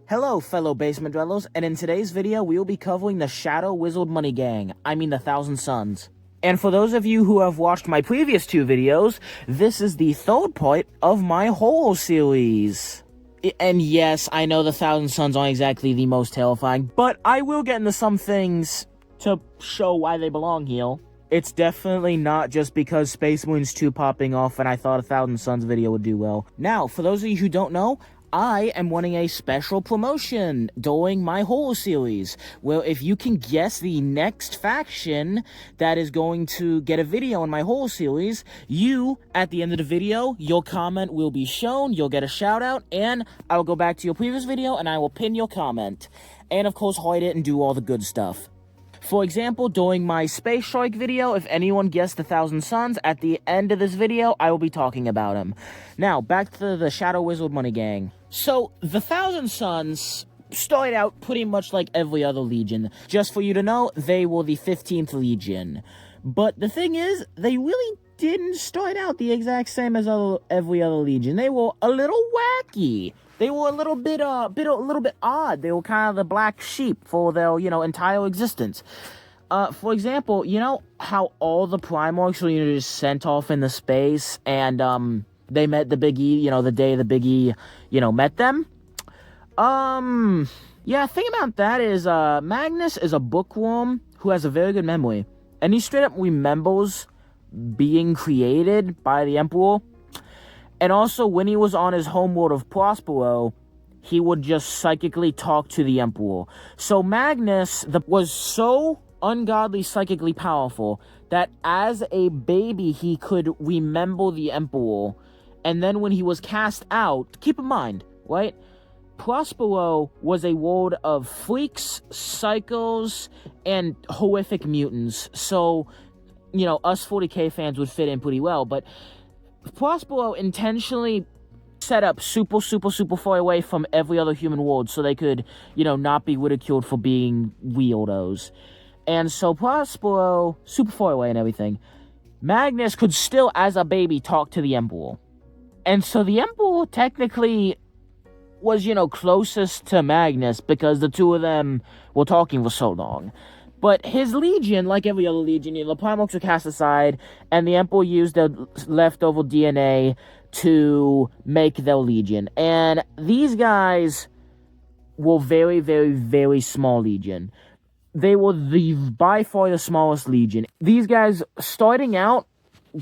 Hello, fellow basement dwellers, and in today's video, we will be covering the Shadow Wizard Money Gang. I mean the Thousand Suns. And for those of you who have watched my previous two videos, this is the third part of my horror series. And yes, I know the Thousand Suns aren't exactly the most terrifying, but I will get into some things to show why they belong here. It's definitely not just because Space Marines 2 popping off and I thought a Thousand Suns video would do well. Now, for those of you who don't know, I am running a special promotion during my horror series, where if you can guess the next faction that is going to get a video in my horror series, you, at the end of the video, your comment will be shown, you'll get a shout out, and I will go back to your previous video and I will pin your comment. And of course, hide it and do all the good stuff. For example, during my Space Shark video, if anyone guessed the Thousand Suns, at the end of this video, I will be talking about him. Now, back to the Shadow Wizard Money Gang. So, the Thousand Suns started out pretty much like every other Legion. Just for you to know, they were the 15th Legion. But the thing is, they really didn't start out the exact same as every other Legion. They were a little wacky. They were a little bit odd. They were kind of the black sheep for their, entire existence. For example, you know how all the Primarchs were, just sent off into space, and, they met the Big E, the day the Big E, met them? Yeah, thing about that is, Magnus is a bookworm who has a very good memory. And he straight up remembers being created by the Emperor. And also, when he was on his homeworld of Prospero, he would just psychically talk to the Emperor. So Magnus was so ungodly psychically powerful that as a baby, he could remember the Emperor. And then when he was cast out, keep in mind, right? Prospero was a world of freaks, psychos, and horrific mutants. So, us 40k fans would fit in pretty well, but Prospero intentionally set up super far away from every other human world so they could, not be ridiculed for being weirdos. And so Prospero, super far away and everything, Magnus could still, as a baby, talk to the Emperor. And so the Emperor technically was, closest to Magnus because the two of them were talking for so long. But his Legion, like every other Legion, the Primarchs were cast aside, and the Emperor used their leftover DNA to make their Legion. And these guys were very small Legion. They were by far the smallest Legion. These guys, starting out,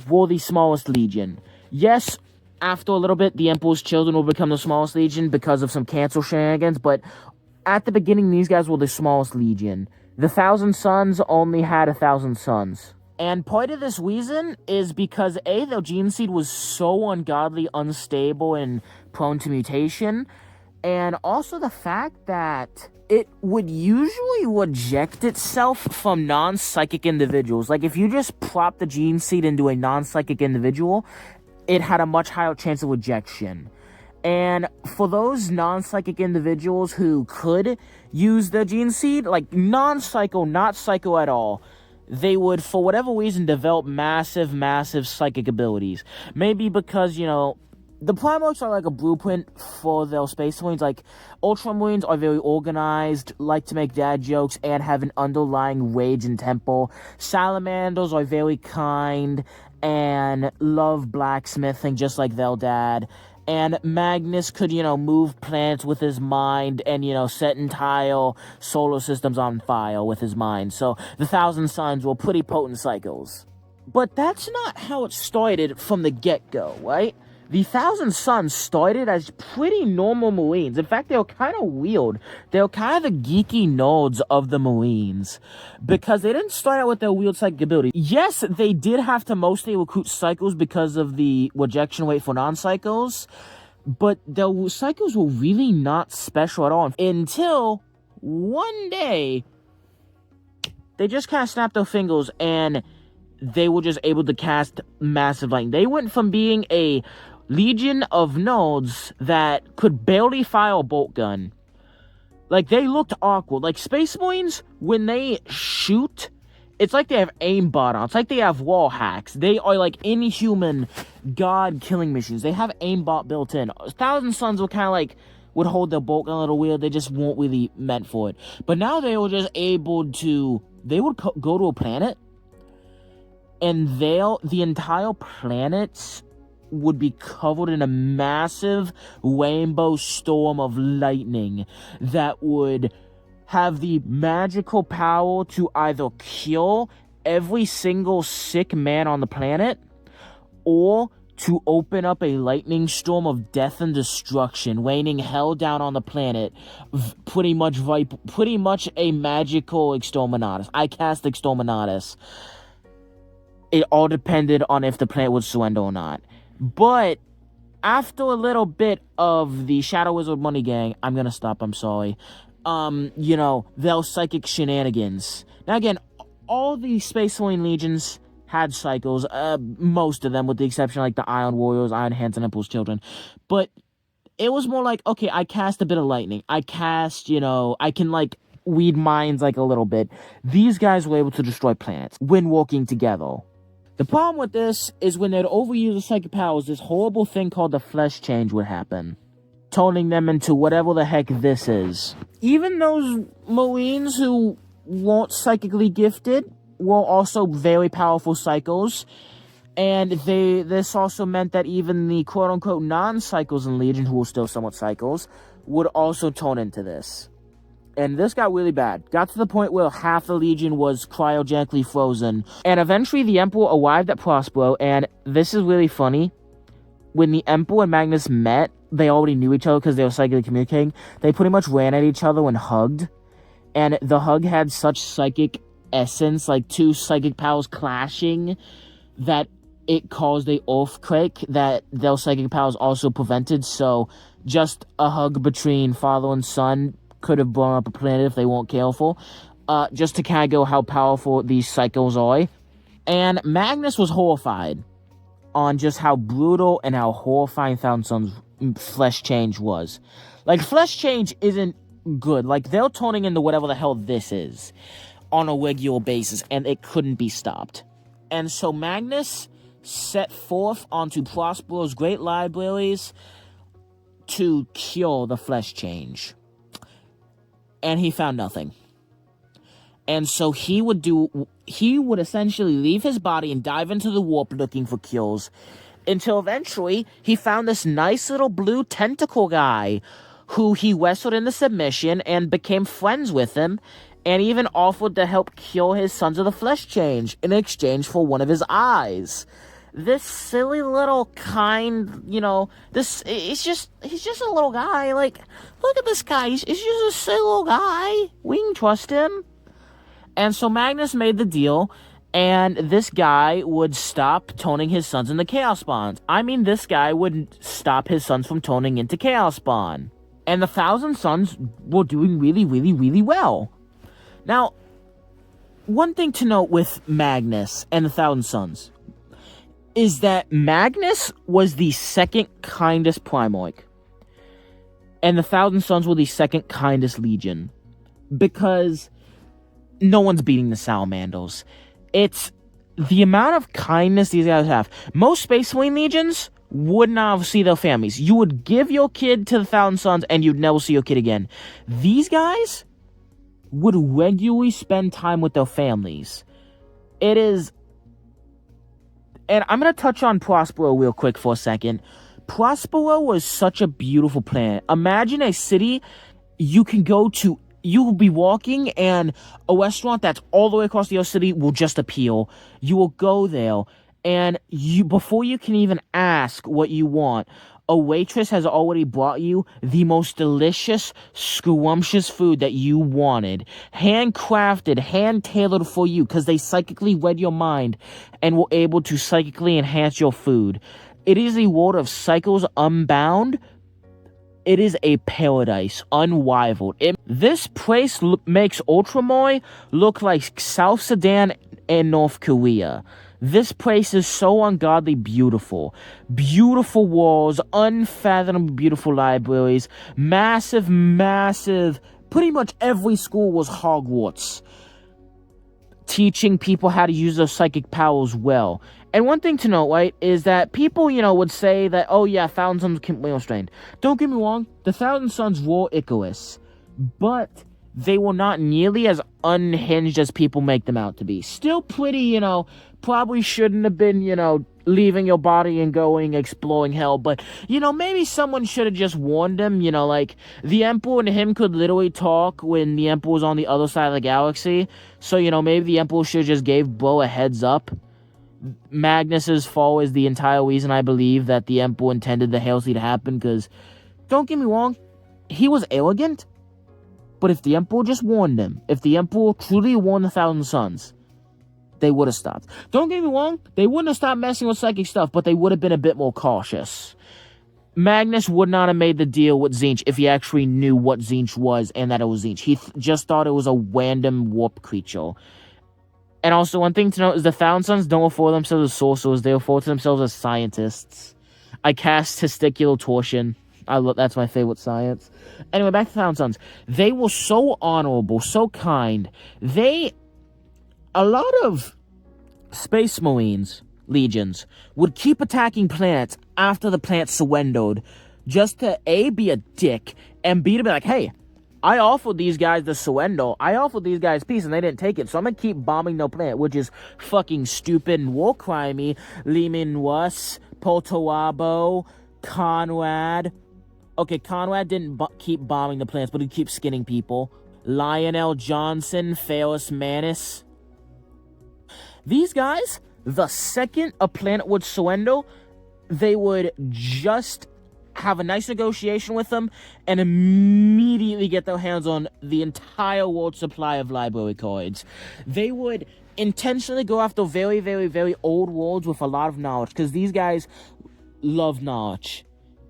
were the smallest Legion. Yes, after a little bit, the Emperor's children will become the smallest Legion because of some cancel shenanigans, but at the beginning, these guys were the smallest Legion. The Thousand Suns only had 1,000 sons. And part of this reason is because, A, their gene seed was so ungodly, unstable, and prone to mutation. And also the fact that it would usually reject itself from non-psychic individuals. Like, if you just plop the gene seed into a non-psychic individual, it had a much higher chance of rejection. And for those non-psychic individuals who could use the gene seed, like non-psycho, not psycho at all, they would, for whatever reason, develop massive psychic abilities. Maybe because, the Primarchs are like a blueprint for their Space Marines. Like, Ultramarines are very organized, like to make dad jokes, and have an underlying rage and temper. Salamanders are very kind and love blacksmithing just like their dad. And Magnus could, move planets with his mind and, set entire solar systems on fire with his mind. So the Thousand Suns were pretty potent cycles. But that's not how it started from the get-go, right? The Thousand Suns started as pretty normal Marines. In fact, they were kind of weird. They were kind of the geeky nerds of the Marines. Because they didn't start out with their weird psychic ability. Yes, they did have to mostly recruit psychos because of the rejection rate for non-psychos. But the psychos were really not special at all. Until one day, they just kind of snapped their fingers and they were just able to cast massive lightning. They went from being a Legion of nerds that could barely fire a bolt gun. Like, they looked awkward. Like, Space Marines, when they shoot, it's like they have aimbot on. It's like they have wall hacks. They are like inhuman god killing machines. They have aimbot built in. Thousand Suns were kind of like would hold their boat a little weird. They just weren't really meant for it. But now they were just able to... They would go to a planet, and the entire planet would be covered in a massive rainbow storm of lightning that would have the magical power to either kill every single sick man on the planet, or to open up a lightning storm of death and destruction, raining hell down on the planet. Pretty much a magical exterminatus. I cast exterminatus. It all depended on if the planet would surrender or not. But after a little bit of the Shadow Wizard Money Gang, I'm gonna stop, I'm sorry. Their psychic shenanigans. Now again, all the Space Marine Legions had cycles, most of them, with the exception of, like, the Iron Warriors, Iron Hands, and Emperor's Children. But it was more like, okay, I cast a bit of lightning. I cast, I can, like, weed minds, like, a little bit. These guys were able to destroy planets when working together. The problem with this is when they'd overuse the psychic powers, this horrible thing called the flesh change would happen, turning them into whatever the heck this is. Even those Marines who weren't psychically gifted were also very powerful psychos, and this also meant that even the quote-unquote non-psychos in Legion, who were still somewhat psychos, would also turn into this. And this got really bad. Got to the point where half the Legion was cryogenically frozen. And eventually the Emperor arrived at Prospero, and this is really funny. When the Emperor and Magnus met, they already knew each other because they were psychically communicating. They pretty much ran at each other and hugged. And the hug had such psychic essence, like two psychic powers clashing, that it caused a earthquake that their psychic powers also prevented. So just a hug between father and son could have blown up a planet if they weren't careful. Just to kind of go how powerful these cycles are. And Magnus was horrified on just how brutal and how horrifying Thousand Sons flesh change was. Like, flesh change isn't good. Like, they're turning into whatever the hell this is on a regular basis, and it couldn't be stopped. And so Magnus set forth onto Prospero's great libraries to cure the flesh change. And he found nothing. And so he would essentially leave his body and dive into the warp looking for cures, until eventually he found this nice little blue tentacle guy who he wrestled into submission and became friends with him, and even offered to help cure his Sons of the Flesh change in exchange for one of his eyes. This silly little he's just a little guy. Like, look at this guy. He's just a silly little guy. We can trust him. And so Magnus made the deal, and this guy would stop turning his sons into Chaos Spawns. I mean, this guy would stop his sons from turning into Chaos Spawn. And the Thousand Sons were doing really, really, really well. Now, one thing to note with Magnus and the Thousand Sons is that Magnus was the second kindest Primarch, and the Thousand Sons were the second kindest Legion, because no one's beating the Salamanders. It's the amount of kindness these guys have. Most Space Marine Legions would not see their families. You would give your kid to the Thousand Sons, and you'd never see your kid again. These guys would regularly spend time with their families. It is... And I'm going to touch on Prospero real quick for a second. Prospero was such a beautiful planet. Imagine a city you can go to. You will be walking, and a restaurant that's all the way across the city will just appear. You will go there, and before you can even ask what you want, a waitress has already brought you the most delicious, scrumptious food that you wanted. Handcrafted, hand-tailored for you, because they psychically read your mind and were able to psychically enhance your food. It is a world of cycles unbound. It is a paradise, unrivaled. This place makes Ultramoy look like South Sudan and North Korea. This place is so ungodly beautiful. Beautiful walls, unfathomable beautiful libraries, massive, pretty much every school was Hogwarts, teaching people how to use their psychic powers well. And one thing to note, right, is that people, would say that, oh yeah, Thousand Sons can be restrained. Don't get me wrong, the Thousand Sons were Icarus, but they were not nearly as unhinged as people make them out to be. Still pretty, probably shouldn't have been, leaving your body and going exploring hell, but, maybe someone should have just warned him, like, the Emperor and him could literally talk when the Emperor was on the other side of the galaxy, so, maybe the Emperor should have just gave Bro a heads up. Magnus's fall is the entire reason I believe that the Emperor intended the heresy to happen, because, don't get me wrong, he was arrogant, but if the Emperor just warned him, if the Emperor truly warned the Thousand Sons, they would have stopped. Don't get me wrong, they wouldn't have stopped messing with psychic stuff, but they would have been a bit more cautious. Magnus would not have made the deal with Tzeentch if he actually knew what Tzeentch was and that it was Tzeentch. He just thought it was a random warp creature. And also, one thing to note is the Thousand Sons don't refer to themselves as sorcerers, they refer to themselves as scientists. I cast testicular torsion. That's my favorite science. Anyway, back to the Thousand Sons. They were so honorable, so kind. A lot of Space Marines, legions, would keep attacking planets after the planet surrendered, just to A, be a dick, and B, to be like, hey, I offered these guys the surrender, I offered these guys peace, and they didn't take it, so I'm gonna keep bombing their planet, which is fucking stupid and war crimey. Ahriman, Russ, Poltorabo, Conrad. Okay, Conrad didn't keep bombing the planets, but he keeps skinning people. Lionel Johnson, Ferris Manus. These guys, the second a planet would surrender, they would just have a nice negotiation with them and immediately get their hands on the entire world supply of library cards. They would intentionally go after very, very, very old worlds with a lot of knowledge, because these guys love knowledge.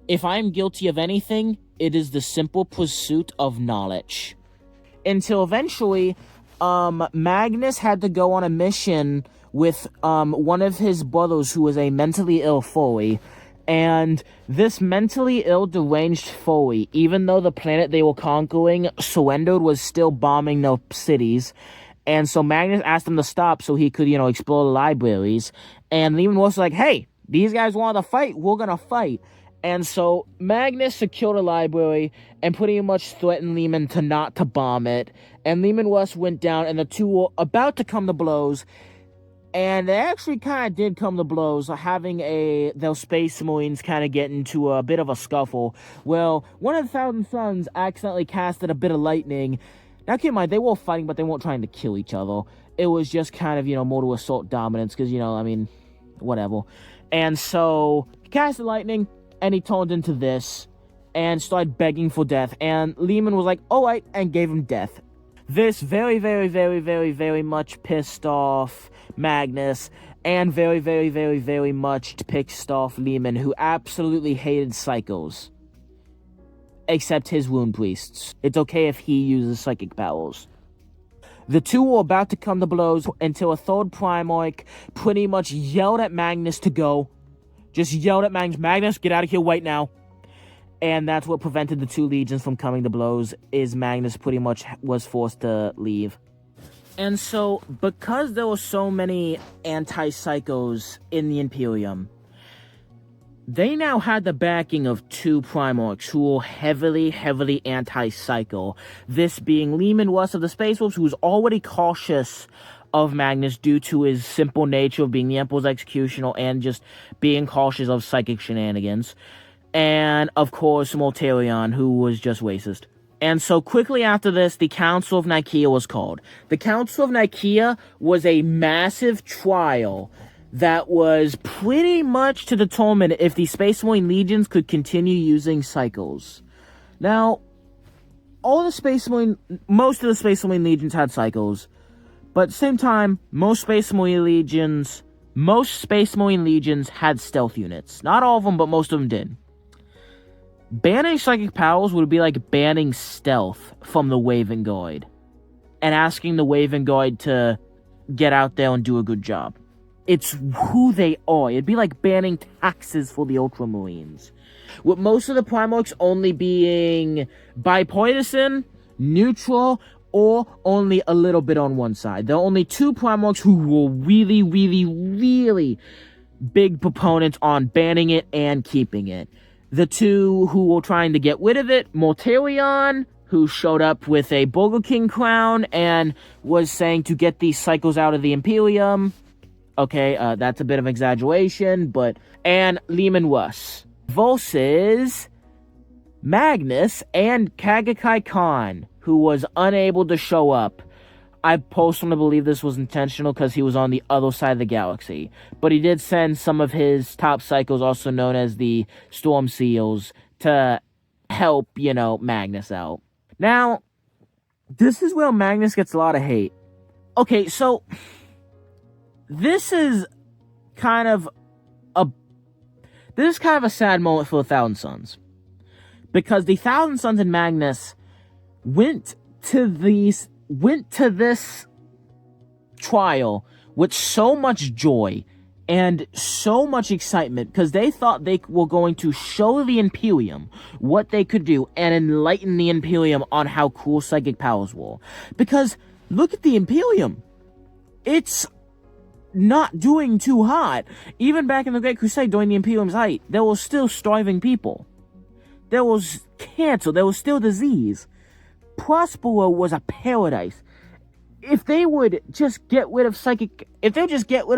If I'm guilty of anything, it is the simple pursuit of knowledge. Until eventually, Magnus had to go on a mission with one of his brothers who was a mentally ill Foley. And this mentally ill, deranged Foley, even though the planet they were conquering surrendered, was still bombing the cities. And so Magnus asked him to stop so he could, explore the libraries. And Ahriman was like, hey, these guys want to fight, we're gonna fight. And so Magnus secured a library and pretty much threatened Ahriman not to bomb it. And Ahriman Russ went down, and the two were about to come to blows. And they actually kind of did come to blows, having those Space Marines kind of get into a bit of a scuffle. Well, one of the Thousand Sons accidentally casted a bit of lightning. Now, keep in mind, they were fighting, but they weren't trying to kill each other. It was just kind of, more to assault dominance, because, whatever. And so, he casted lightning, and he turned into this, and started begging for death. And Ahriman was like, alright, and gave him death. This very, very, very, very, very much pissed off Magnus, and very, very, very, very much pissed off Ahriman, who absolutely hated psychos. Except his wound priests. It's okay if he uses psychic powers. The two were about to come to blows until a third Primarch pretty much yelled at Magnus to go. Just yelled at Magnus, Magnus, get out of here right now. And that's what prevented the two legions from coming to blows, is Magnus pretty much was forced to leave. And so, because there were so many anti-psychos in the Imperium, they now had the backing of two Primarchs who were heavily, heavily anti-psycho. This being Ahriman Russ of the Space Wolves, who was already cautious of Magnus due to his simple nature of being the Emperor's executioner and just being cautious of psychic shenanigans. And, of course, Mortarion, who was just racist. And so, quickly after this, the Council of Nikaea was called. The Council of Nikaea was a massive trial that was pretty much to determine if the Space Marine legions could continue using cycles. Now, most of the Space Marine legions had cycles, but at the same time, most Space Marine legions had stealth units. Not all of them, but most of them did. Banning psychic powers would be like banning stealth from the Raven Guard and asking the Raven Guard to get out there and do a good job. It's who they are. It'd be like banning taxes for the Ultramarines. With most of the Primarchs only being bipartisan, neutral, or only a little bit on one side. There are only two Primarchs who were really, really, really big proponents on banning it and keeping it. The two who were trying to get rid of it, Mortarion, who showed up with a Burger King crown and was saying to get these cycles out of the Imperium. Okay, that's a bit of exaggeration, but... And Ahriman Russ versus Magnus and Kagakai Khan, who was unable to show up. I personally believe this was intentional because he was on the other side of the galaxy. But he did send some of his top cycles, also known as the Storm Seals, to help, Magnus out. Now, this is where Magnus gets a lot of hate. Okay, so this is kind of a sad moment for the Thousand Sons. Because the Thousand Sons and Magnus went to this trial with so much joy and so much excitement because they thought they were going to show the Imperium what they could do and enlighten the Imperium on how cool psychic powers were. Because look at the Imperium. It's not doing too hot. Even back in the Great Crusade during the Imperium's height, there were still starving people. There was cancer. There was still disease. Prospero was a paradise. If they would just get rid of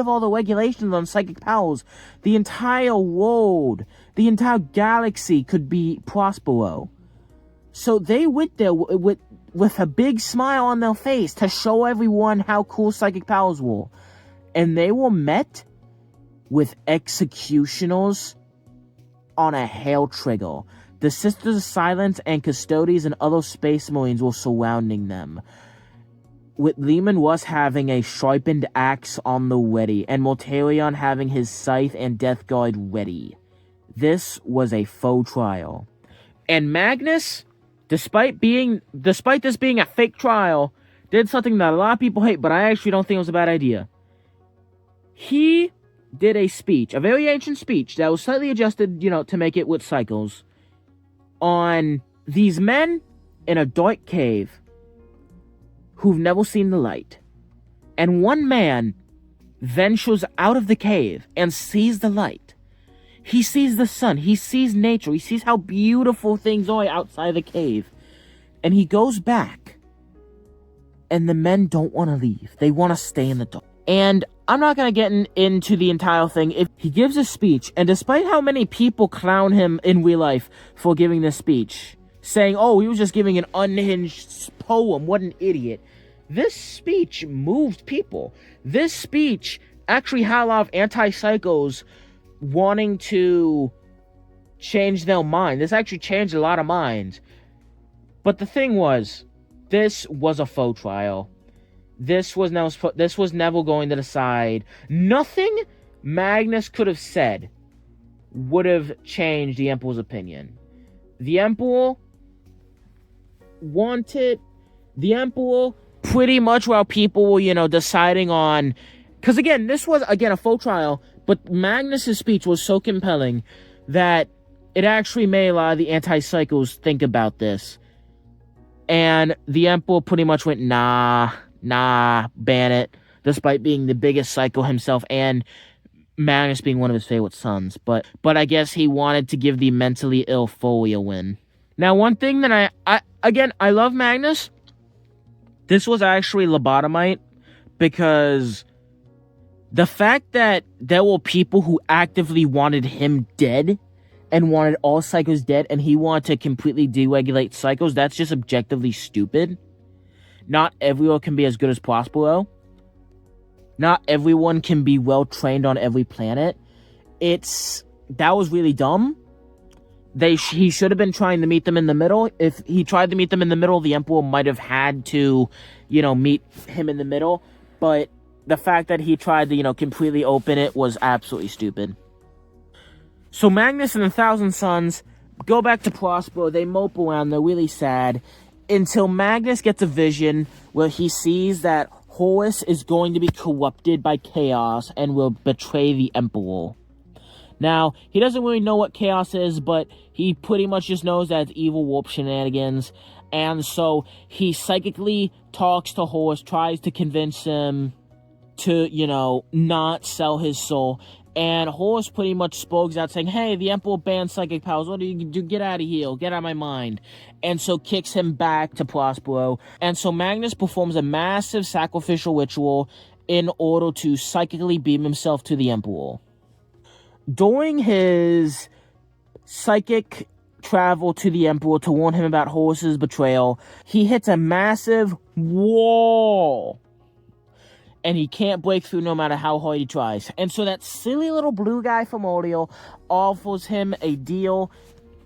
all the regulations on psychic powers, the entire world, the entire galaxy could be Prospero. So they went there with a big smile on their face to show everyone how cool psychic powers were. And they were met with executioners on a hail trigger. The Sisters of Silence and Custodes and other Space Marines were surrounding them, with Ahriman Russ having a sharpened axe on the ready, and Mortarion having his scythe and death guard ready. This was a faux trial. And Magnus, despite this being a fake trial, did something that a lot of people hate, but I actually don't think it was a bad idea. He did a speech, a very ancient speech, that was slightly adjusted, to make it with cycles, on these men in a dark cave who've never seen the light. And one man ventures out of the cave and sees the light. He sees the sun. He sees nature. He sees how beautiful things are outside the cave. And he goes back. And the men don't want to leave. They want to stay in the dark. And I'm not going to get into the entire thing. If he gives a speech, and despite how many people clown him in real life for giving this speech, saying, oh, he was just giving an unhinged poem, what an idiot. This speech moved people. This speech actually had a lot of anti-psychos wanting to change their mind. This actually changed a lot of minds. But the thing was, this was a faux trial. This was never going to decide. Nothing Magnus could have said would have changed the Emperor's opinion. The Emperor pretty much while people were, deciding on... Because, again, this was, a faux trial, but Magnus' speech was so compelling that it actually made a lot of the anti-psychos think about this. And the Emperor pretty much went, nah, ban it, despite being the biggest psycho himself and Magnus being one of his favorite sons. But I guess he wanted to give the mentally ill Foley a win. Now, one thing that I love Magnus. This was actually lobotomite, because the fact that there were people who actively wanted him dead and wanted all psychos dead, and he wanted to completely deregulate psychos, that's just objectively stupid. Not everyone can be as good as Prospero. Not everyone can be well trained on every planet. That was really dumb. He should have been trying to meet them in the middle. If he tried to meet them in the middle, the Emperor might have had to, meet him in the middle. But the fact that he tried to, completely open it was absolutely stupid. So Magnus and the Thousand Sons go back to Prospero. They mope around. They're really sad. Until Magnus gets a vision where he sees that Horus is going to be corrupted by chaos and will betray the Emperor. Now, he doesn't really know what chaos is, but he pretty much just knows that it's evil warp shenanigans. And so he psychically talks to Horus, tries to convince him to, not sell his soul. And Horus pretty much spoke out saying, hey, the Emperor banned psychic powers. What do you do? Get out of here. Get out of my mind. And so kicks him back to Prospero. And so Magnus performs a massive sacrificial ritual in order to psychically beam himself to the Emperor. During his psychic travel to the Emperor to warn him about Horus's betrayal, he hits a massive wall. And he can't break through no matter how hard he tries. And so that silly little blue guy from Oreo offers him a deal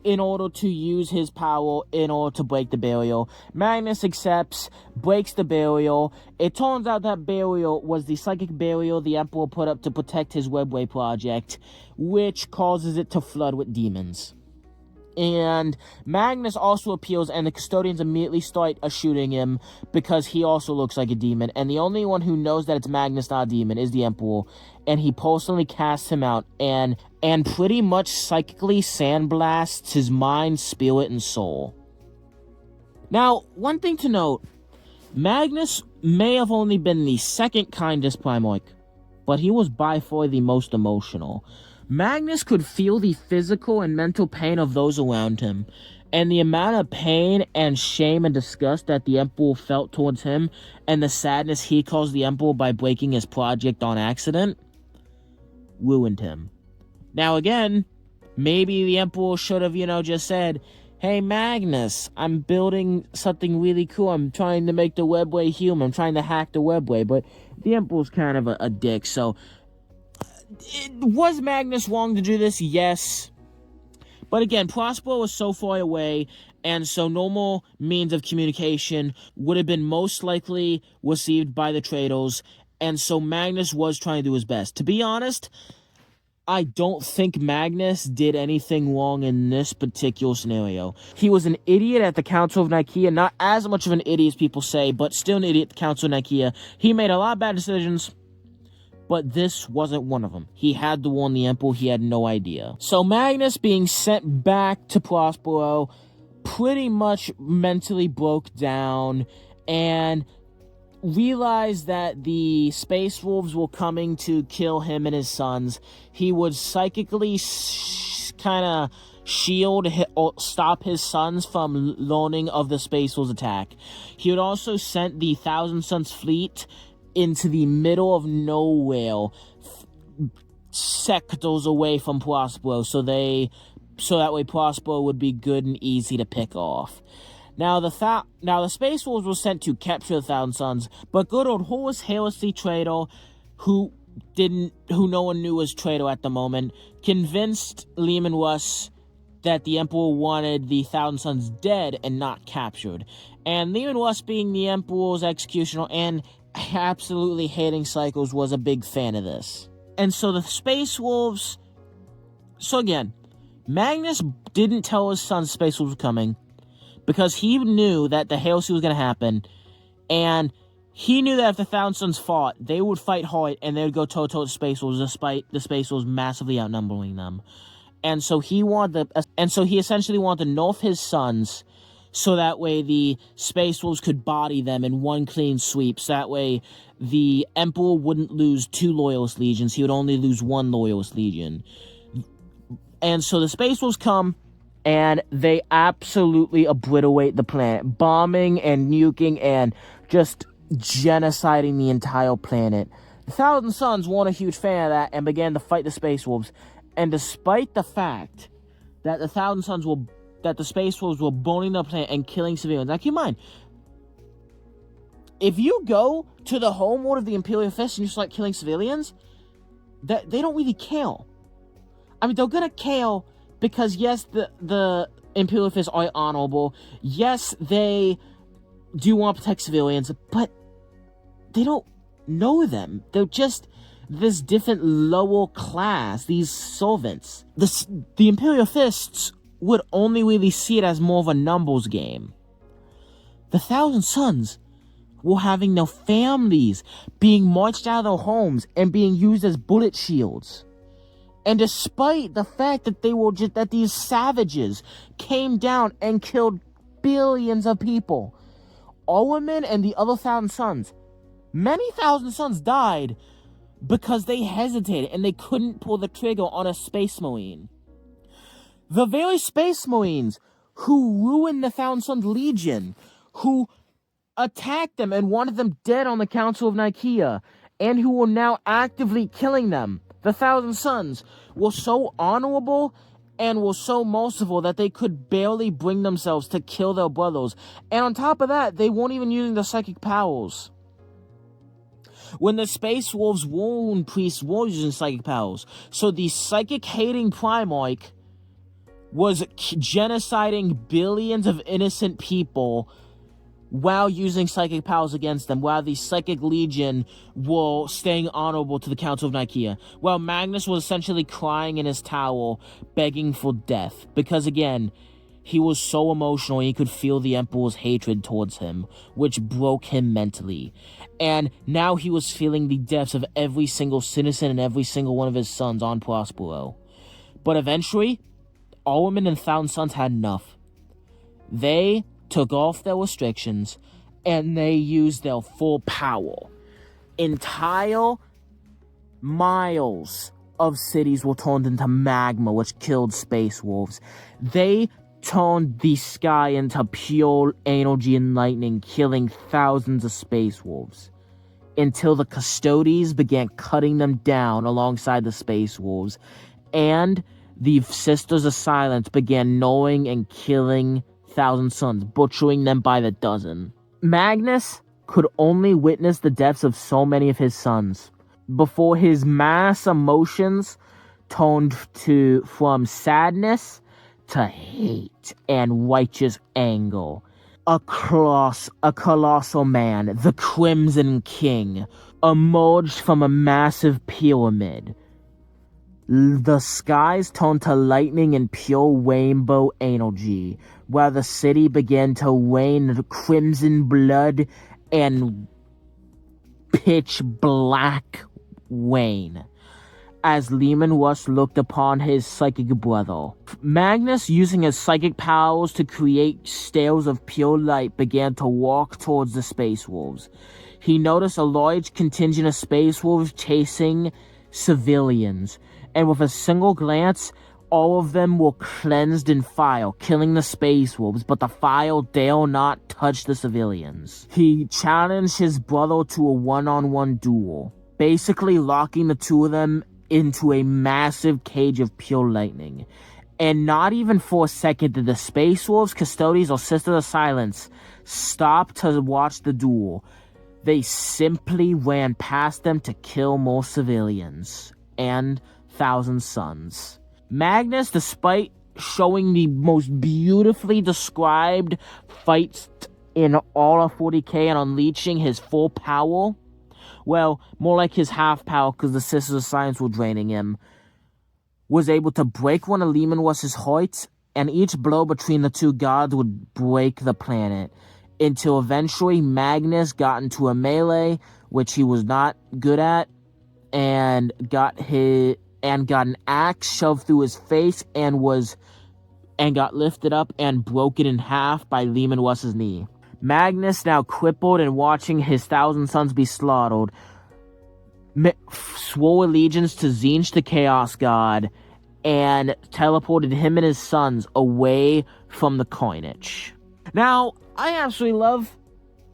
in order to use his power in order to break the barrier. Magnus accepts, breaks the barrier. It turns out that barrier was the psychic barrier the Emperor put up to protect his webway project, which causes it to flood with demons. And Magnus also appeals, and the custodians immediately start shooting him because he also looks like a demon. And the only one who knows that it's Magnus, not a demon, is the Emperor. And he personally casts him out and pretty much psychically sandblasts his mind, spirit, and soul. Now, one thing to note, Magnus may have only been the second kindest Primarch, but he was by far the most emotional. Magnus could feel the physical and mental pain of those around him, and the amount of pain and shame and disgust that the Emperor felt towards him, and the sadness he caused the Emperor by breaking his project on accident, ruined him. Now again, maybe the Emperor should have, just said, hey Magnus, I'm building something really cool, I'm trying to make the webway human, I'm trying to hack the webway, but the Emperor's kind of a dick, so... Was Magnus wrong to do this? Yes. But again, Prospero was so far away, and so normal means of communication would have been most likely received by the traitors, and so Magnus was trying to do his best. To be honest, I don't think Magnus did anything wrong in this particular scenario. He was an idiot at the Council of Nikaea, not as much of an idiot as people say, but still an idiot at the Council of Nikaea. He made a lot of bad decisions, but this wasn't one of them. He had to warn the Emperor, he had no idea. So Magnus being sent back to Prospero pretty much mentally broke down and realized that the Space Wolves were coming to kill him and his sons. He would psychically kind of shield or stop his sons from learning of the Space Wolves' attack. He would also send the Thousand Sons fleet into the middle of nowhere, sectors away from Prospero, so that way Prospero would be good and easy to pick off. Now the Space Wolves were sent to capture the Thousand Sons, but good old Horus Heresy traitor, who no one knew was traitor at the moment, convinced Ahriman and Russ that the Emperor wanted the Thousand Sons dead and not captured. And Ahriman and Russ, being the Emperor's executioner and absolutely hating Cycles, was a big fan of this. And so the Space Wolves... So again, Magnus didn't tell his son Space Wolves were coming because he knew that the heresy was going to happen, and he knew that if the Thousand Sons fought, they would fight hard and they would go toe-to-toe with the Space Wolves, despite the Space Wolves massively outnumbering them. And so he essentially wanted to nerf his sons, so that way the Space Wolves could body them in one clean sweep. So that way the Emperor wouldn't lose 2 Loyalist Legions. He would only lose 1 Loyalist Legion. And so the Space Wolves come, and they absolutely obliterate the planet. Bombing and nuking and just genociding the entire planet. The Thousand Sons weren't a huge fan of that and began to fight the Space Wolves. And despite the fact that the Space Wolves were burning the planet and killing civilians. Now, keep in mind, if you go to the homeworld of the Imperial Fist and you start killing civilians, that they don't really care. I mean, they're gonna care because, yes, the Imperial Fists are honorable. Yes, they do want to protect civilians, but they don't know them. They're just this different lower class, these servants. The Imperial Fists would only really see it as more of a numbers game. The Thousand Sons were having their families being marched out of their homes and being used as bullet shields. And despite the fact that that these savages came down and killed billions of people, Ahriman and the other Thousand Sons, many Thousand Sons died, because they hesitated and they couldn't pull the trigger on a Space Marine. The very Space Marines who ruined the Thousand Sons Legion, who attacked them and wanted them dead on the Council of Nikaea, and who were now actively killing them, the Thousand Sons, were so honorable and were so merciful that they could barely bring themselves to kill their brothers. And on top of that, they weren't even using their psychic powers. When the Space Wolves wound priests were using psychic powers. So the psychic-hating Primarch was genociding billions of innocent people while using psychic powers against them, while the Psychic Legion were staying honorable to the Council of Nikaea, while Magnus was essentially crying in his tower, begging for death, because again, he was so emotional and he could feel the Emperor's hatred towards him, which broke him mentally. And now he was feeling the deaths of every single citizen and every single one of his sons on Prospero. But eventually, Ahriman and Thousand Sons had enough. They took off their restrictions, and they used their full power. Entire miles of cities were turned into magma, which killed Space Wolves. They turned the sky into pure energy and lightning, killing thousands of Space Wolves, until the Custodes began cutting them down alongside the Space Wolves, and the Sisters of Silence began knowing and killing Thousand Sons, butchering them by the dozen. Magnus could only witness the deaths of so many of his sons before his mass emotions turned from sadness to hate and righteous anger. A colossal man, the Crimson King, emerged from a massive pyramid. The skies turned to lightning and pure rainbow energy, while the city began to rain crimson blood and pitch black rain as Ahriman Russ looked upon his psychic brother. Magnus, using his psychic powers to create stairs of pure light, began to walk towards the Space Wolves. He noticed a large contingent of Space Wolves chasing civilians, and with a single glance, all of them were cleansed in fire, killing the Space Wolves, but the fire dare not touch the civilians. He challenged his brother to a one-on-one duel, basically locking the two of them into a massive cage of pure lightning. And not even for a second did the Space Wolves, Custodes, or Sisters of Silence stop to watch the duel. They simply ran past them to kill more civilians and Thousand Sons. Magnus, despite showing the most beautifully described fights in all of 40k and unleashing his full power, well, more like his half power because the Sisters of Silence were draining him, was able to break one of Ahriman Russ's hearts, and each blow between the two gods would break the planet, until eventually Magnus got into a melee, which he was not good at, and got an axe shoved through his face and got lifted up and broken in half by Ahriman Russ's knee. Magnus, now crippled and watching his Thousand Sons be slaughtered, swore allegiance to Tzeentch the Chaos God and teleported him and his sons away from the coinage. Now, I absolutely love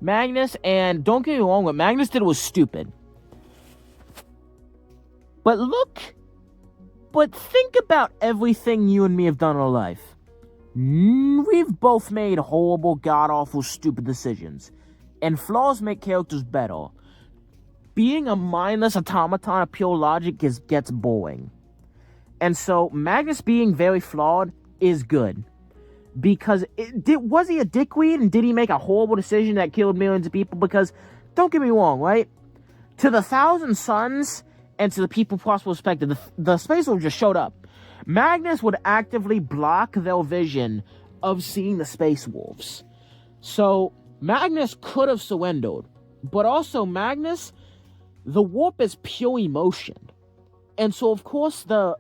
Magnus, and don't get me wrong, what Magnus did was stupid. But think about everything you and me have done in our life. We've both made horrible, god-awful, stupid decisions. And flaws make characters better. Being a mindless automaton of pure logic gets boring. And so, Magnus being very flawed is good. Because, was he a dickweed and did he make a horrible decision that killed millions of people? Because, don't get me wrong, right? To the Thousand Sons and to the people Prospero's perspective, the Space Wolves just showed up. Magnus would actively block their vision of seeing the Space Wolves. So, Magnus could have surrendered. But also, Magnus, the warp is pure emotion. And so, of course, the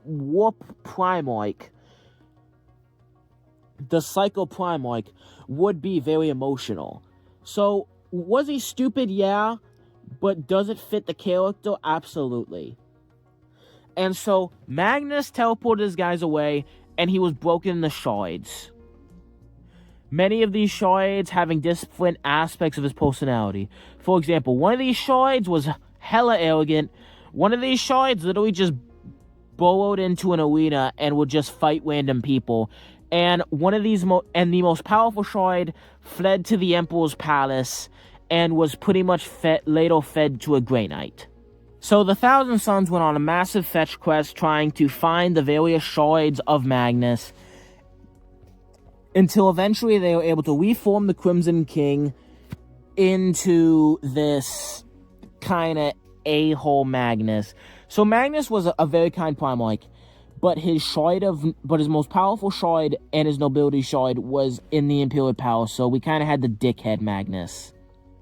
warp Primarch, the Psycho Primarch, would be very emotional. So, was he stupid? Yeah. but does it fit the character? Absolutely. And so Magnus teleported his guys away, and he was broken into shards. Many of these shards having different aspects of his personality. For example, one of these shards was hella arrogant. One of these shards literally just burrowed into an arena and would just fight random people. And one of these, the most powerful shard fled to the Emperor's palace and was pretty much later fed to a Grey Knight. So the Thousand Sons went on a massive fetch quest trying to find the various shards of Magnus, until eventually they were able to reform the Crimson King into this kind of a-hole Magnus. So Magnus was a very kind Primarch, but his most powerful shard and his nobility shard was in the Imperial Palace, so we kind of had the dickhead Magnus.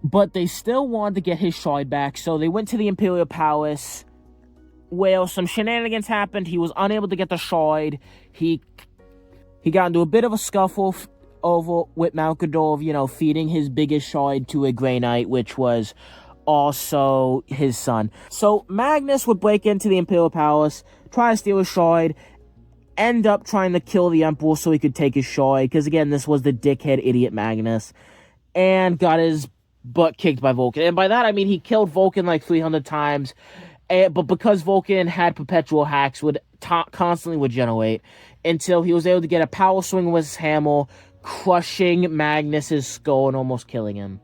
But they still wanted to get his shard back, so they went to the Imperial Palace, where some shenanigans happened. He was unable to get the shard. He got into a bit of a scuffle over with Malkador, feeding his biggest shard to a Grey Knight, which was also his son. So Magnus would break into the Imperial Palace, try to steal his shard, end up trying to kill the Emperor so he could take his shard, because again, this was the dickhead idiot Magnus, and got his butt kicked by Vulcan. And by that, I mean he killed Vulcan like 300 times, but because Vulcan had perpetual hacks, would constantly regenerate, until he was able to get a power swing with his hammer, crushing Magnus's skull and almost killing him.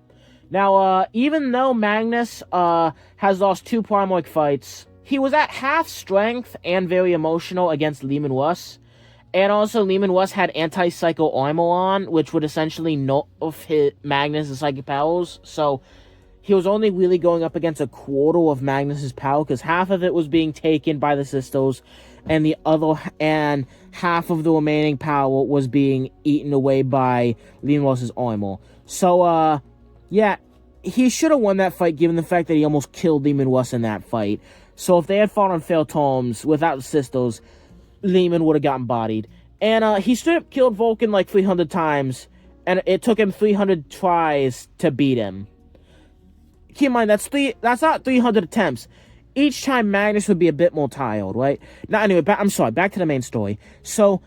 Now, even though Magnus has lost 2 Primarch fights, he was at half strength and very emotional against Ahriman Russ. And also, Ahriman Russ had anti-psycho armor on, which would essentially nerf Magnus' psychic powers. So, he was only really going up against a quarter of Magnus' power, because half of it was being taken by the Sisters, and half of the remaining power was being eaten away by Ahriman Russ' armor. So, yeah, he should have won that fight, given the fact that he almost killed Ahriman Russ in that fight. So, if they had fought on fair terms without the Sisters, Ahriman would have gotten bodied. And he straight up killed Vulcan like 300 times, and it took him 300 tries to beat him. Keep in mind, that's not 300 attempts. Each time Magnus would be a bit more tired, right? Now, anyway, back to the main story. So,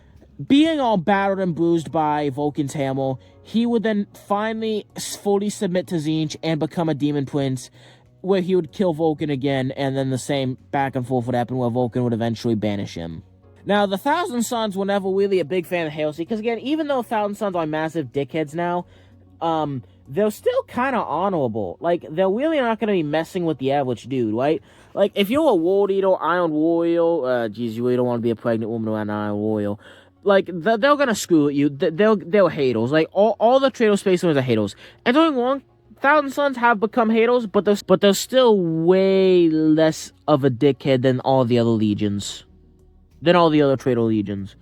being all battered and bruised by Vulcan's hammer, he would then finally fully submit to Tzeentch and become a Demon Prince, where he would kill Vulcan again, and then the same back and forth would happen, where Vulcan would eventually banish him. Now, the Thousand Sons were never really a big fan of heresy, because again, even though Thousand Sons are massive dickheads now, they're still kind of honorable. Like, they're really not going to be messing with the average dude, right? Like, if you're a World Eater, Iron Warrior, geez, you really don't want to be a pregnant woman around an Iron Warrior. Like, they're going to screw at you. They're haters. Like, all the Trader Space Marines are haters. And don't get me wrong, Thousand Sons have become haters, but they're still way less of a dickhead than all the other legions. Than all the other Trader Legions.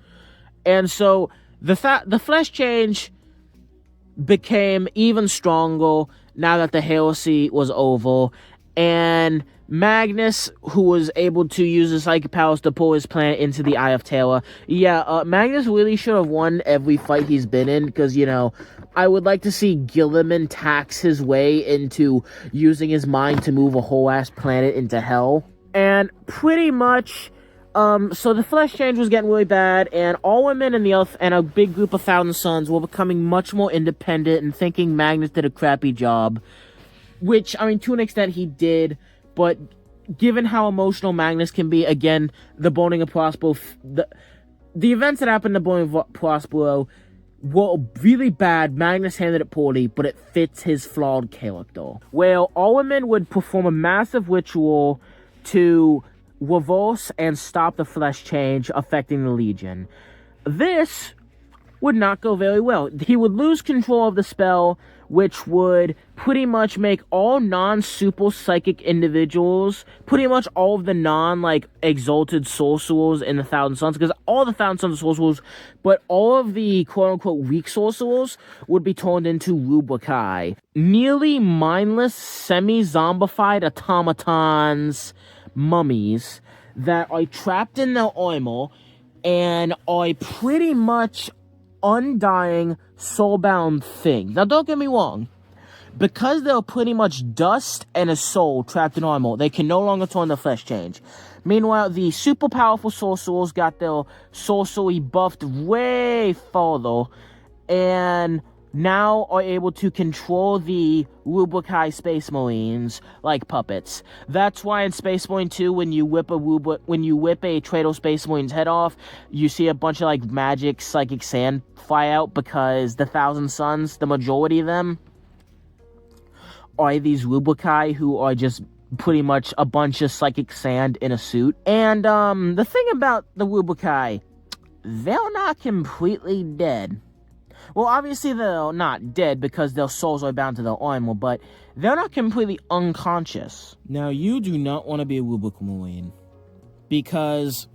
And so, the Flesh Change became even stronger now that the heresy was over, and Magnus, who was able to use his psychic powers to pull his planet into the Eye of Terror. Yeah, Magnus really should have won every fight he's been in, because, I would like to see Gilliman tax his way into using his mind to move a whole-ass planet into hell. And pretty much, so the Flesh Change was getting really bad, and all women in the Earth and a big group of Thousand Sons were becoming much more independent and thinking Magnus did a crappy job. Which, I mean, to an extent he did, but given how emotional Magnus can be, again, the burning of Prospero, the events that happened in the burning of Prospero were really bad. Magnus handled it poorly, but it fits his flawed character. Where all women would perform a massive ritual to reverse and stop the Flesh Change affecting the Legion. This would not go very well. He would lose control of the spell, which would pretty much make all non-super psychic individuals, pretty much all of the exalted sorcerers in the Thousand Sons, because all the Thousand Sons are sorcerers, but all of the quote-unquote weak sorcerers would be turned into rubric, nearly mindless, semi-zombified automatons, mummies, that are trapped in their armor and are pretty much undying, soulbound things. Now, don't get me wrong. Because they're pretty much dust and a soul trapped in armor, they can no longer turn the flesh change. Meanwhile, the super powerful sorcerers got their sorcery buffed way further, and now are able to control the rubric Space Marines like puppets. That's why in Space Marine 2, when you whip a Trader Space Marine's head off, you see a bunch of like magic psychic sand fly out, because the Thousand Sons, the majority of them, are these rubrici who are just pretty much a bunch of psychic sand in a suit. And the thing about the rubrici, they're not completely dead. Well, obviously they're not dead because their souls are bound to their armor, but they're not completely unconscious. Now, you do not want to be a rubric Marine, because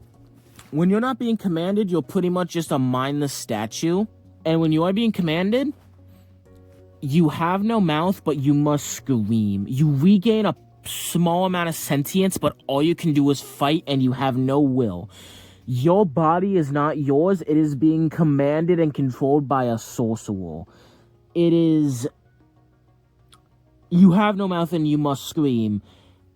when you're not being commanded, you're pretty much just a mindless statue. And when you are being commanded, you have no mouth, but you must scream. You regain a small amount of sentience, but all you can do is fight, and you have no will. Your body is not yours. It is being commanded and controlled by a sorcerer. You have no mouth and you must scream.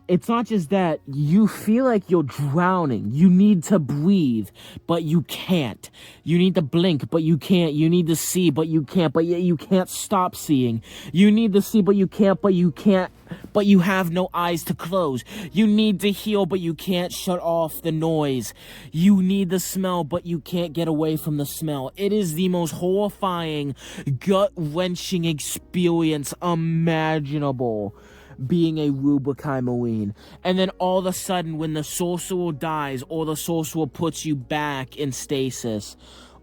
It's not just that. You feel like you're drowning. You need to breathe, but you can't. You need to blink, but you can't. You need to see, but you can't. But yet you can't stop seeing. You need to see, but you can't. But you can't. But you have no eyes to close. You need to heal, but you can't shut off the noise. You need the smell, but you can't get away from the smell. It is the most horrifying, gut-wrenching experience imaginable, being a rubric Marine. And then all of a sudden, when the sorcerer dies, or the sorcerer puts you back in stasis,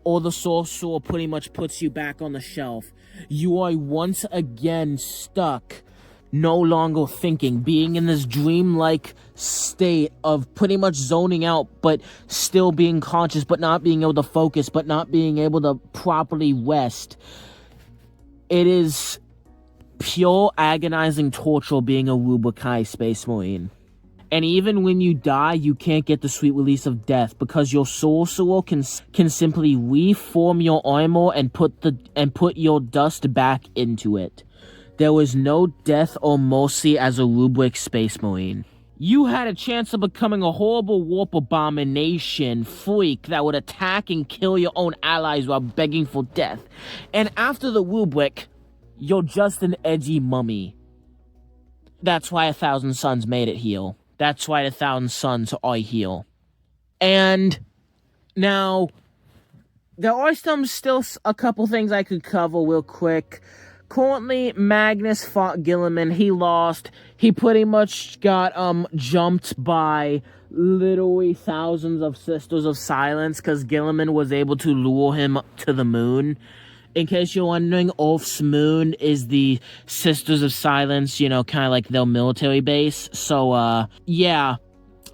or the sorcerer pretty much puts you back on the shelf, you are once again stuck, no longer thinking, being in this dreamlike state of pretty much zoning out, but still being conscious, but not being able to focus, but not being able to properly rest. It is pure agonizing torture being a rubric Space Marine. And even when you die, you can't get the sweet release of death, because your sorcerer can simply reform your armor and put your dust back into it. There was no death or mercy as a rubric Space Marine. You had a chance of becoming a horrible warp abomination freak that would attack and kill your own allies while begging for death. And after the rubric, you're just an edgy mummy. That's why 1,000 Suns made it here. That's why 1,000 Suns are here. And now, there are still a couple things I could cover real quick. Currently, Magnus fought Gilliman. He lost. He pretty much got jumped by literally thousands of Sisters of Silence, because Gilliman was able to lure him to the moon. In case you're wondering, Ulf's moon is the Sisters of Silence, kind of like their military base. So, yeah,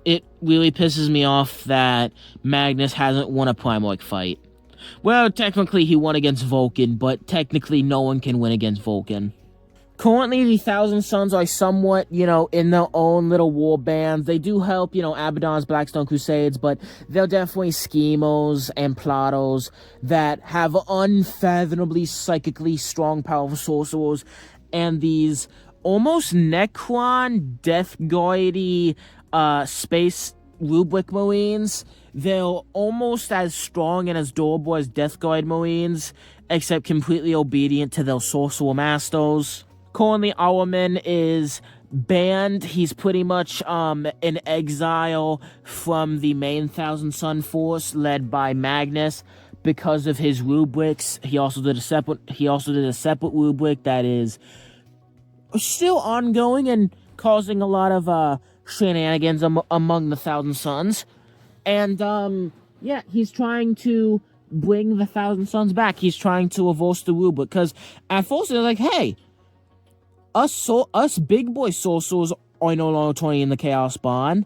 it really pisses me off that Magnus hasn't won a Primordic fight. Well, technically he won against Vulcan, but technically no one can win against Vulcan. Currently, the 1,000 Suns are somewhat, in their own little war bands. They do help, Abaddon's Blackstone Crusades, but they're definitely schemers and plotters that have unfathomably psychically strong, powerful sorcerers, and these almost Necron, Death Guard-y, space rubric Marines. They're almost as strong and as durable as Death Guard Marines, except completely obedient to their sorcerer masters. Currently, Ahriman is banned. He's pretty much in exile from the main 1,000 Sun force led by Magnus because of his rubrics. He also did a separate rubric that is still ongoing and causing a lot of shenanigans among the 1,000 Suns. And yeah, he's trying to bring the 1,000 Suns back. He's trying to reverse the rubric, because at first they're like, hey, us big boy sorcerers are no longer turning in the Chaos Bond,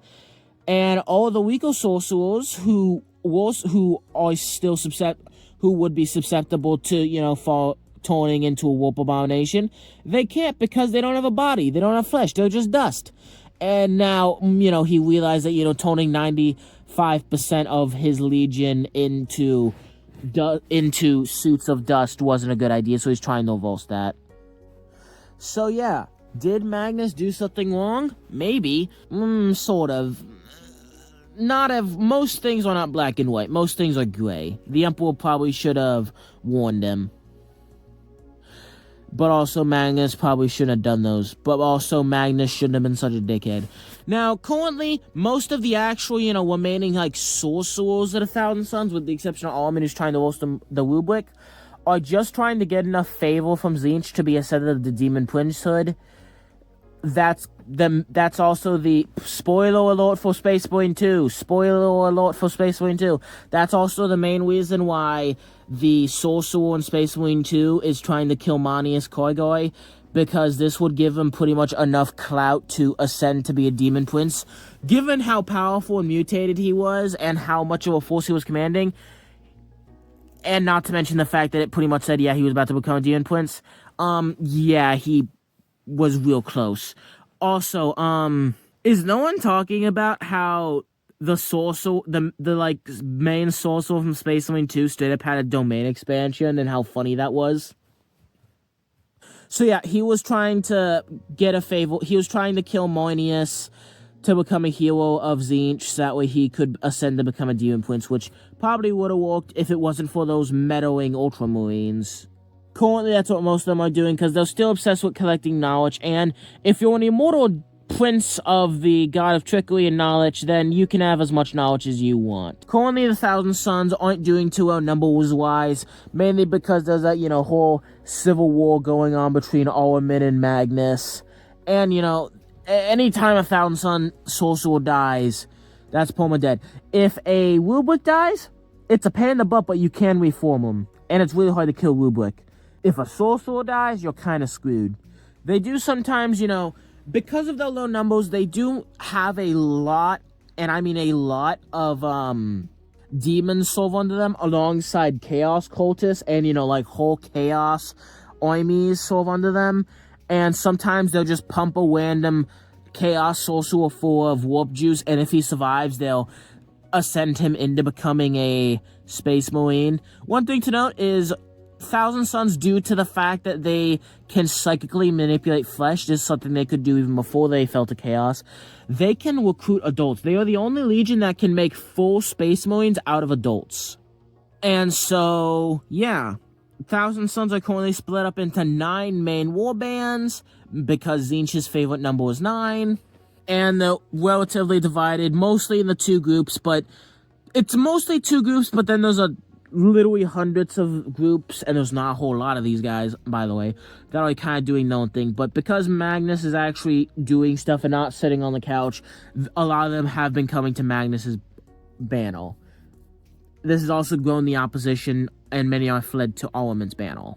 and all the weaker sorcerers who would be susceptible to, for turning into a warp abomination, they can't, because they don't have a body, they don't have flesh, they're just dust. And now, he realized that, turning 95% of his legion into suits of dust wasn't a good idea, so he's trying to reverse that. So yeah, did Magnus do something wrong? Maybe. Sort of. Most things are not black and white. Most things are gray. The Emperor probably should have warned him. But also, Magnus probably shouldn't have done those. But also, Magnus shouldn't have been such a dickhead. Now, currently, most of the actual, remaining, sorcerers of the Thousand Sons, with the exception of Ahriman, who's trying to roast the rubric, are just trying to get enough favor from Tzeentch to be ascended of the Demon Princehood. That's also the spoiler alert for Space Marine 2. Spoiler alert for Space Marine 2. That's also the main reason why the sorcerer in Space Marine 2 is trying to kill Manius Koigoi, because this would give him pretty much enough clout to ascend to be a demon prince. Given how powerful and mutated he was, and how much of a force he was commanding, and not to mention the fact that it pretty much said, yeah, he was about to become a demon prince. Yeah, he was real close. Also, is no one talking about how the sorcerer, the main sorcerer from Space Marine 2 straight up had a domain expansion, and how funny that was? So yeah, he was trying to get a favor. He was trying to kill Manius to become a hero of Tzeentch, so that way he could ascend to become a demon prince, which probably would have worked if it wasn't for those meddling ultramarines. Currently, that's what most of them are doing, because they're still obsessed with collecting knowledge, and if you're an immortal prince of the god of trickery and knowledge, then you can have as much knowledge as you want. Currently, the Thousand Sons aren't doing too well numbers-wise, mainly because there's that, whole civil war going on between Ahriman and Magnus, and, anytime a Thousand Son sorcerer dies, that's permadead. If a rubric dies, it's a pain in the butt, but you can reform them, and it's really hard to kill rubric. If a sorcerer dies, you're kind of screwed. They do sometimes, because of their low numbers, they do have a lot, and I mean a lot, of demons serve under them, alongside chaos cultists, and, whole chaos armies serve under them. And sometimes they'll just pump a random chaos sorcerer full of warp juice, and if he survives, they'll ascend him into becoming a Space Marine. One thing to note is Thousand Sons, due to the fact that they can psychically manipulate flesh, this is something they could do even before they fell to chaos, they can recruit adults. They are the only legion that can make full Space Marines out of adults. And so, yeah, Thousand Sons are currently split up into 9 main warbands, because Tzeentch's favorite number is 9, and they're relatively divided, mostly in the 2 groups, but it's mostly 2 groups, but then there's literally hundreds of groups, and there's not a whole lot of these guys, by the way, that are kind of doing their own thing. But because Magnus is actually doing stuff and not sitting on the couch, a lot of them have been coming to Magnus's banner. This has also grown the opposition, and many are fled to Ahriman's banner.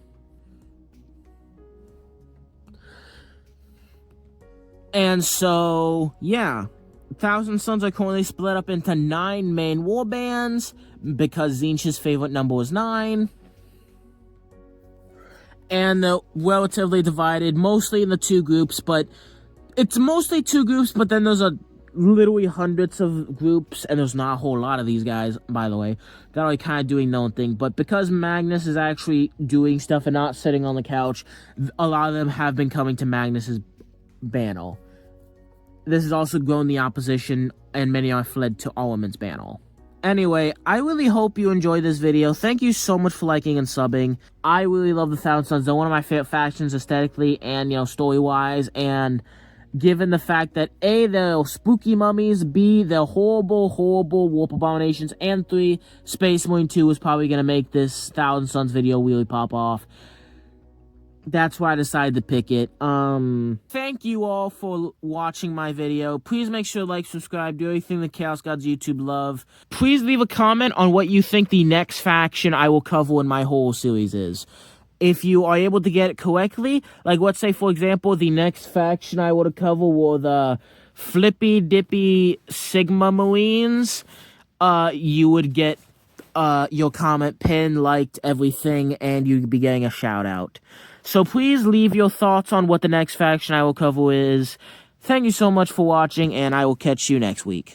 And so, yeah, Thousand Sons are currently split up into 9 main warbands, because Tzeentch's favorite number is 9. And they're relatively divided, mostly in the 2 groups, but it's mostly 2 groups, but then there's literally hundreds of groups, and there's not a whole lot of these guys, by the way, that are kind of doing their own thing. But because Magnus is actually doing stuff and not sitting on the couch, a lot of them have been coming to Magnus's banner. This has also grown the opposition, and many are fled to Ahriman's banner. Anyway, I really hope you enjoyed this video. Thank you so much for liking and subbing. I really love the Thousand Sons. They're one of my favorite factions aesthetically and, story-wise. And given the fact that A, they're spooky mummies, B, they're horrible, horrible warp abominations, and 3, Space Marine 2 is probably going to make this Thousand Sons video really pop off. That's why I decided to pick it. Thank you all for watching my video. Please make sure to like, subscribe, do everything the Chaos Gods YouTube love. Please leave a comment on what you think the next faction I will cover in my whole series is. If you are able to get it correctly, like let's say, for example, the next faction I would cover were the Flippy Dippy Sigma Marines, you would get your comment pinned, liked, everything, and you'd be getting a shout out. So please leave your thoughts on what the next faction I will cover is. Thank you so much for watching, and I will catch you next week.